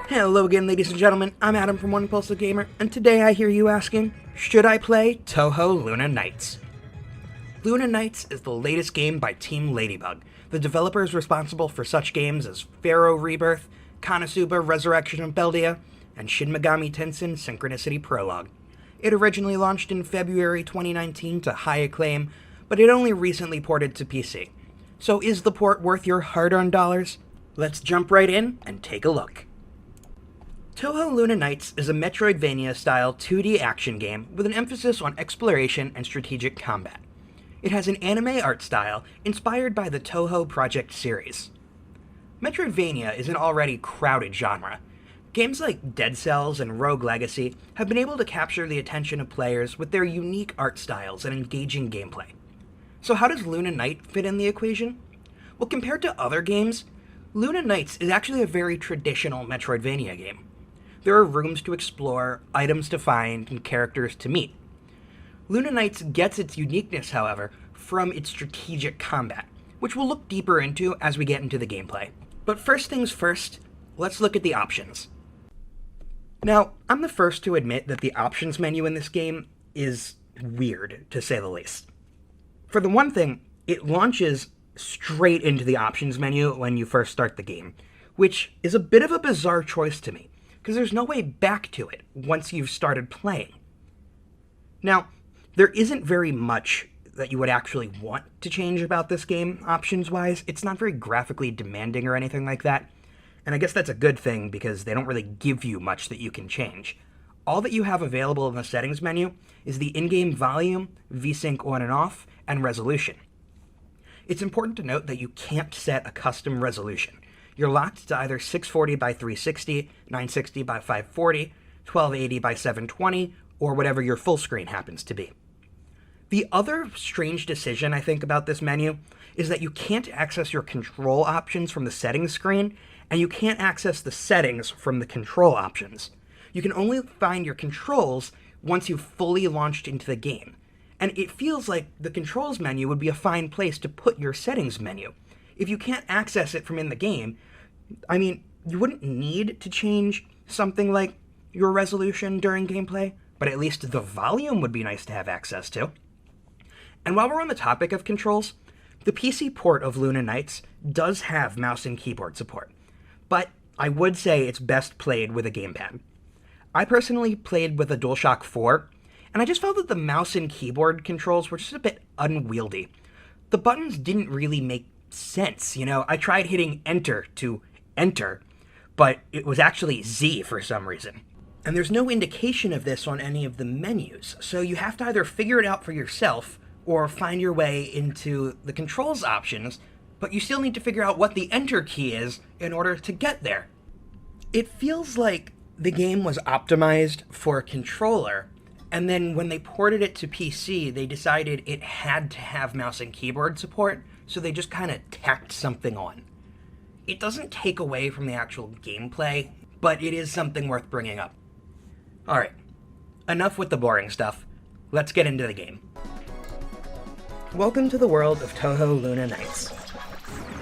Hello again, ladies and gentlemen. I'm Adam from Impulsive Gamer, and today I hear you asking, should I play Touhou Luna Nights? Luna Nights is the latest game by Team Ladybug, the developers responsible for such games as Pharaoh Rebirth, Konosuba Resurrection of Beldia, and Shin Megami Tensei Synchronicity Prologue. It originally launched in February 2019 to high acclaim, but it only recently ported to PC. So is the port worth your hard-earned dollars? Let's jump right in and take a look. Touhou Luna Nights is a Metroidvania-style 2D action game with an emphasis on exploration and strategic combat. It has an anime art style inspired by the Touhou Project series. Metroidvania is an already crowded genre. Games like Dead Cells and Rogue Legacy have been able to capture the attention of players with their unique art styles and engaging gameplay. So how does Luna Night fit in the equation? Well, compared to other games, Luna Nights is actually a very traditional Metroidvania game. There are rooms to explore, items to find, and characters to meet. Luna Nights gets its uniqueness, however, from its strategic combat, which we'll look deeper into as we get into the gameplay. But first things first, let's look at the options. Now, I'm the first to admit that the options menu in this game is weird, to say the least. For the one thing, it launches straight into the options menu when you first start the game, which is a bit of a bizarre choice to me, because there's no way back to it once you've started playing. Now, there isn't very much that you would actually want to change about this game, options-wise. It's not very graphically demanding or anything like that, and I guess that's a good thing because they don't really give you much that you can change. All that you have available in the settings menu is the in-game volume, VSync on and off, and resolution. It's important to note that you can't set a custom resolution. You're locked to either 640 by 360, 960 by 540, 1280 by 720, or whatever your full screen happens to be. The other strange decision I think about this menu is that you can't access your control options from the settings screen, and you can't access the settings from the control options. You can only find your controls once you've fully launched into the game. And it feels like the controls menu would be a fine place to put your settings menu. If you can't access it from in the game, I mean, you wouldn't need to change something like your resolution during gameplay, but at least the volume would be nice to have access to. And while we're on the topic of controls, the PC port of Luna Nights does have mouse and keyboard support, but I would say it's best played with a gamepad. I personally played with a DualShock 4, and I just felt that the mouse and keyboard controls were just a bit unwieldy. The buttons didn't really make sense, I tried hitting enter to enter, but it was actually Z for some reason. And there's no indication of this on any of the menus, so you have to either figure it out for yourself or find your way into the controls options, but you still need to figure out what the enter key is in order to get there. It feels like the game was optimized for a controller, and then when they ported it to PC, they decided it had to have mouse and keyboard support, so they just kind of tacked something on. It doesn't take away from the actual gameplay, but it is something worth bringing up. Alright, enough with the boring stuff. Let's get into the game. Welcome to the world of Touhou Luna Nights.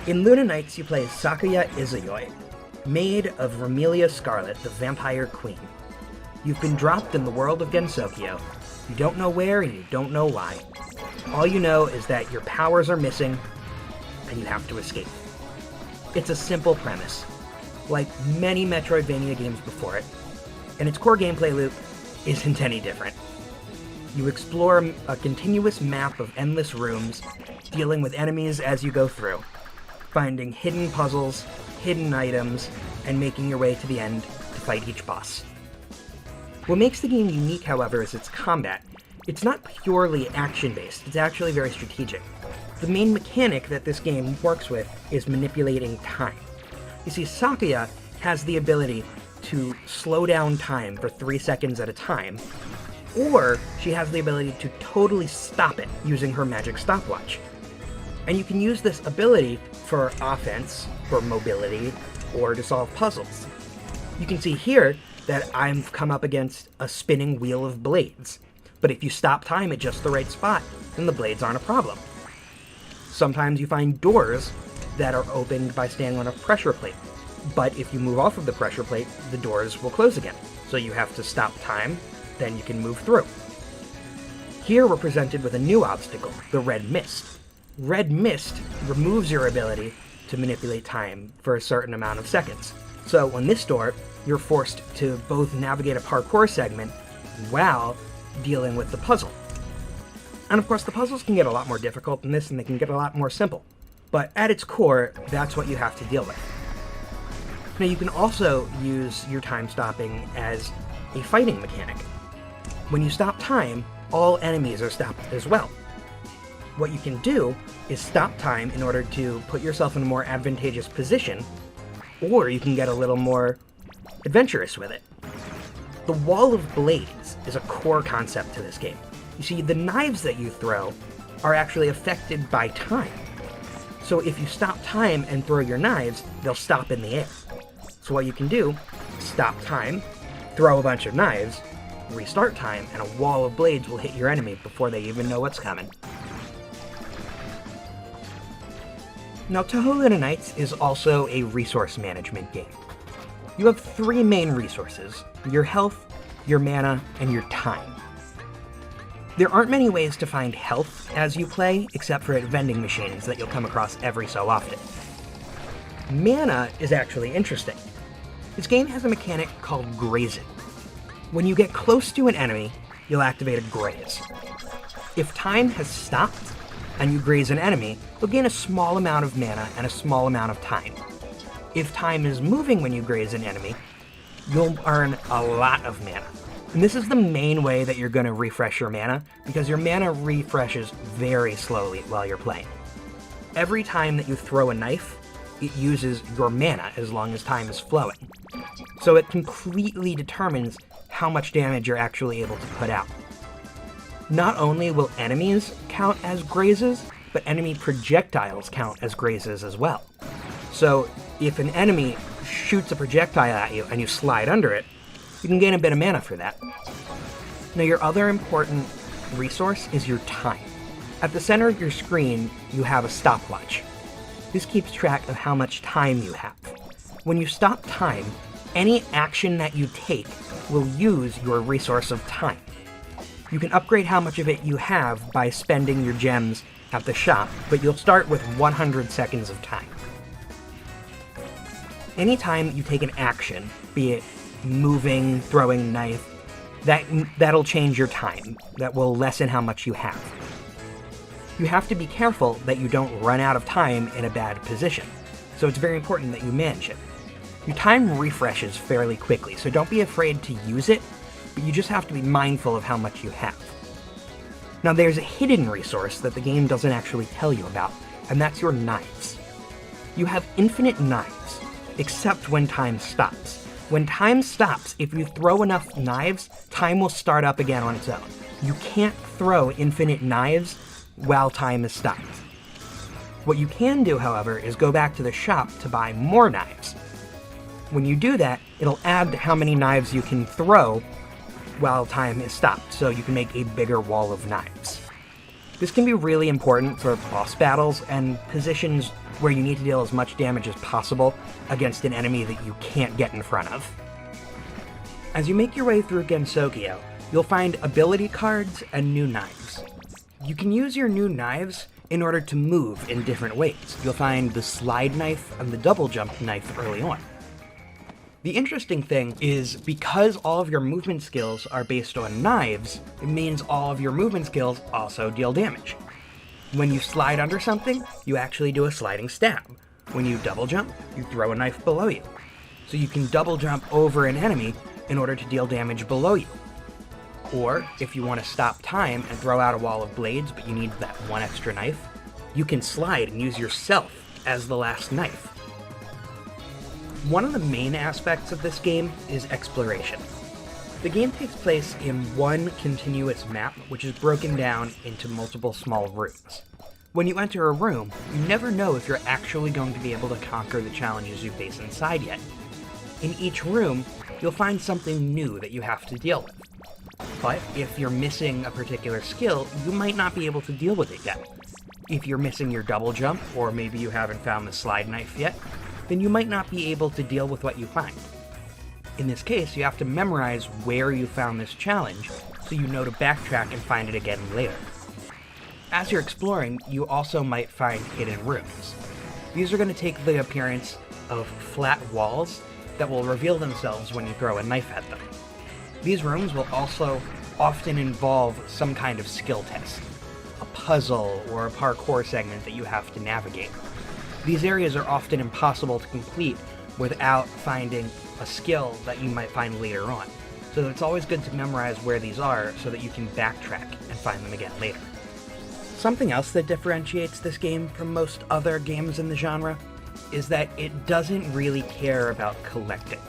In Luna Nights, you play Sakuya Izayoi, maid of Remelia Scarlet, the Vampire Queen. You've been dropped in the world of Gensokyo. You don't know where and you don't know why. All you know is that your powers are missing, and you have to escape. It's a simple premise, like many Metroidvania games before it, and its core gameplay loop isn't any different. You explore a continuous map of endless rooms, dealing with enemies as you go through, finding hidden puzzles, hidden items, and making your way to the end to fight each boss. What makes the game unique, however, is its combat. It's not purely action-based, it's actually very strategic. The main mechanic that this game works with is manipulating time. You see, Sakuya has the ability to slow down time for 3 seconds at a time, or she has the ability to totally stop it using her magic stopwatch. And you can use this ability for offense, for mobility, or to solve puzzles. You can see here that I've come up against a spinning wheel of blades, but if you stop time at just the right spot, then the blades aren't a problem. Sometimes you find doors that are opened by standing on a pressure plate, But if you move off of the pressure plate, the doors will close again. So you have to stop time, then you can move through. Here we're presented with a new obstacle, the red mist. Red mist removes your ability to manipulate time for a certain amount of seconds. So on this door, you're forced to both navigate a parkour segment while dealing with the puzzle. And of course, the puzzles can get a lot more difficult than this, and they can get a lot more simple. But at its core, that's what you have to deal with. Now, you can also use your time stopping as a fighting mechanic. When you stop time, all enemies are stopped as well. What you can do is stop time in order to put yourself in a more advantageous position, or you can get a little more adventurous with it. The wall of blades is a core concept to this game. You see, the knives that you throw are actually affected by time. So if you stop time and throw your knives, they'll stop in the air. So what you can do, stop time, throw a bunch of knives, restart time, and a wall of blades will hit your enemy before they even know what's coming. Now, Touhou Luna Nights is also a resource management game. You have three main resources: your health, your mana, and your time. There aren't many ways to find health as you play, except for at vending machines that you'll come across every so often. Mana is actually interesting. This game has a mechanic called grazing. When you get close to an enemy, you'll activate a graze. If time has stopped and you graze an enemy, you'll gain a small amount of mana and a small amount of time. If time is moving when you graze an enemy, you'll earn a lot of mana. And this is the main way that you're going to refresh your mana, because your mana refreshes very slowly while you're playing. Every time that you throw a knife, it uses your mana as long as time is flowing. So it completely determines how much damage you're actually able to put out. Not only will enemies count as grazes, but enemy projectiles count as grazes as well. So if an enemy shoots a projectile at you and you slide under it, you can gain a bit of mana for that. Now, your other important resource is your time. At the center of your screen, you have a stopwatch. This keeps track of how much time you have. When you stop time, any action that you take will use your resource of time. You can upgrade how much of it you have by spending your gems at the shop, but you'll start with 100 seconds of time. Anytime you take an action, be it moving, throwing knife, that'll change your time. That will lessen how much you have. You have to be careful that you don't run out of time in a bad position, so it's very important that you manage it. Your time refreshes fairly quickly, so don't be afraid to use it, but you just have to be mindful of how much you have. Now, there's a hidden resource that the game doesn't actually tell you about, and that's your knives. You have infinite knives, except when time stops. When time stops, if you throw enough knives, time will start up again on its own. You can't throw infinite knives while time is stopped. What you can do, however, is go back to the shop to buy more knives. When you do that, it'll add how many knives you can throw while time is stopped, so you can make a bigger wall of knives. This can be really important for boss battles and positions where you need to deal as much damage as possible against an enemy that you can't get in front of. As you make your way through Gensokyo, you'll find ability cards and new knives. You can use your new knives in order to move in different ways. You'll find the slide knife and the double jump knife early on. The interesting thing is, because all of your movement skills are based on knives, it means all of your movement skills also deal damage. When you slide under something, you actually do a sliding stab. When you double jump, you throw a knife below you. So you can double jump over an enemy in order to deal damage below you. Or, if you want to stop time and throw out a wall of blades, but you need that one extra knife, you can slide and use yourself as the last knife. One of the main aspects of this game is exploration. The game takes place in one continuous map, which is broken down into multiple small rooms. When you enter a room, you never know if you're actually going to be able to conquer the challenges you face inside yet. In each room, you'll find something new that you have to deal with. But if you're missing a particular skill, you might not be able to deal with it yet. If you're missing your double jump, or maybe you haven't found the slide knife yet, then you might not be able to deal with what you find. In this case, you have to memorize where you found this challenge, so you know to backtrack and find it again later. As you're exploring, you also might find hidden rooms. These are going to take the appearance of flat walls that will reveal themselves when you throw a knife at them. These rooms will also often involve some kind of skill test, a puzzle or a parkour segment that you have to navigate. These areas are often impossible to complete without finding a skill that you might find later on, so it's always good to memorize where these are so that you can backtrack and find them again later. Something else that differentiates this game from most other games in the genre is that it doesn't really care about collecting.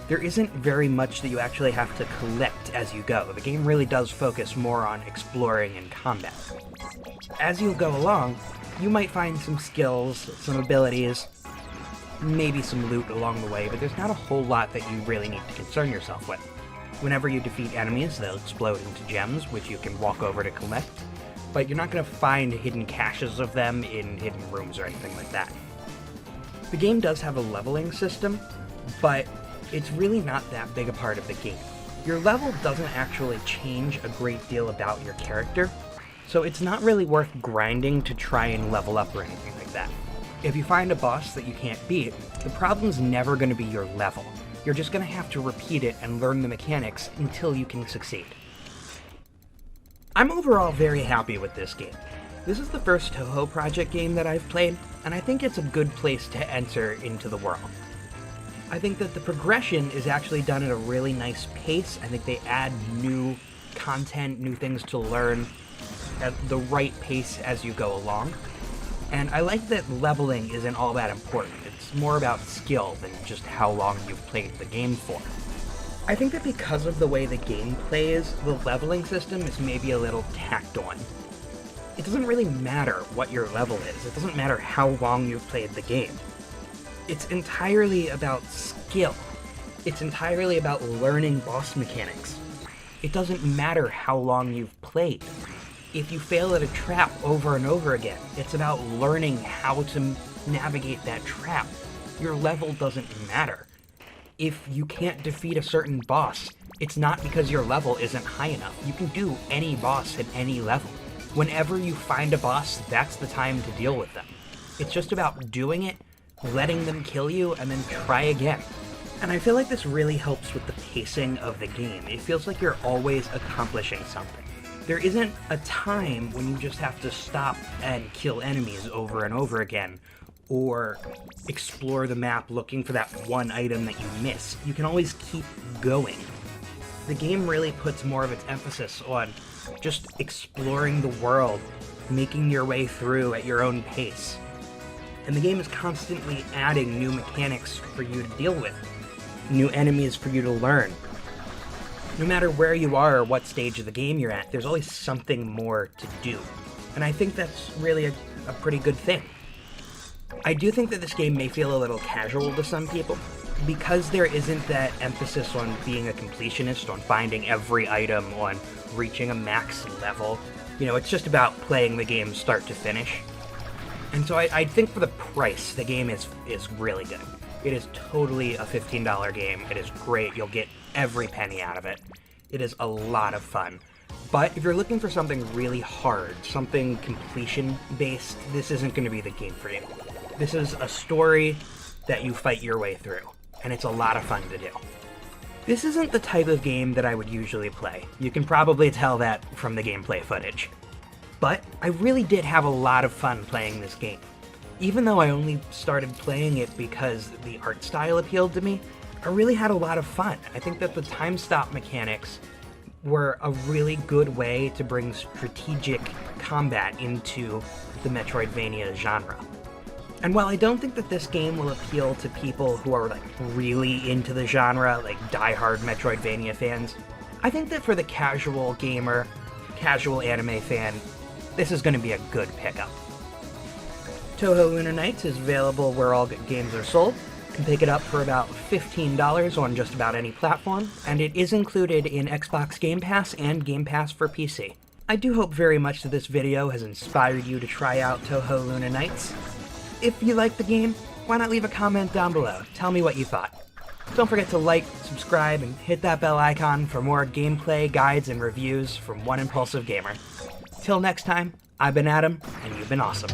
There isn't very much that you actually have to collect as you go. The game really does focus more on exploring and combat. As you go along, you might find some skills, some abilities, maybe some loot along the way, but there's not a whole lot that you really need to concern yourself with. Whenever you defeat enemies, they'll explode into gems, which you can walk over to collect, but you're not going to find hidden caches of them in hidden rooms or anything like that. The game does have a leveling system, but it's really not that big a part of the game. Your level doesn't actually change a great deal about your character, so it's not really worth grinding to try and level up or anything like that. If you find a boss that you can't beat, the problem's never going to be your level. You're just going to have to repeat it and learn the mechanics until you can succeed. I'm overall very happy with this game. This is the first Touhou project game that I've played, and I think it's a good place to enter into the world. I think that the progression is actually done at a really nice pace. I think they add new content, new things to learn at the right pace as you go along. And I like that leveling isn't all that important. It's more about skill than just how long you've played the game for. I think that because of the way the game plays, the leveling system is maybe a little tacked on. It doesn't really matter what your level is. It doesn't matter how long you've played the game. It's entirely about skill. It's entirely about learning boss mechanics. It doesn't matter how long you've played. If you fail at a trap over and over again, it's about learning how to navigate that trap. Your level doesn't matter. If you can't defeat a certain boss, it's not because your level isn't high enough. You can do any boss at any level. Whenever you find a boss, that's the time to deal with them. It's just about doing it, letting them kill you, and then try again. And I feel like this really helps with the pacing of the game. It feels like you're always accomplishing something. There isn't a time when you just have to stop and kill enemies over and over again, or explore the map looking for that one item that you miss. You can always keep going. The game really puts more of its emphasis on just exploring the world, making your way through at your own pace. And the game is constantly adding new mechanics for you to deal with, new enemies for you to learn. No matter where you are or what stage of the game you're at, there's always something more to do. And I think that's really a pretty good thing. I do think that this game may feel a little casual to some people, because there isn't that emphasis on being a completionist, on finding every item, on reaching a max level. You know, it's just about playing the game start to finish. And so I think for the price, the game is really good. It is totally a $15 game. It is great. You'll get every penny out of it. It is a lot of fun. But if you're looking for something really hard, something completion-based, this isn't going to be the game for you. This is a story that you fight your way through, and it's a lot of fun to do. This isn't the type of game that I would usually play. You can probably tell that from the gameplay footage. But I really did have a lot of fun playing this game. Even though I only started playing it because the art style appealed to me, I really had a lot of fun. I think that the time stop mechanics were a really good way to bring strategic combat into the Metroidvania genre. And while I don't think that this game will appeal to people who are really into the genre, like die-hard Metroidvania fans, I think that for the casual gamer, casual anime fan, this is going to be a good pickup. Touhou Luna Nights is available where all good games are sold. You can pick it up for about $15 on just about any platform, and it is included in Xbox Game Pass and Game Pass for PC. I do hope very much that this video has inspired you to try out Touhou Luna Nights. If you like the game, why not leave a comment down below? Tell me what you thought. Don't forget to like, subscribe, and hit that bell icon for more gameplay, guides, and reviews from one Impulsive Gamer. Till next time, I've been Adam, and you've been awesome.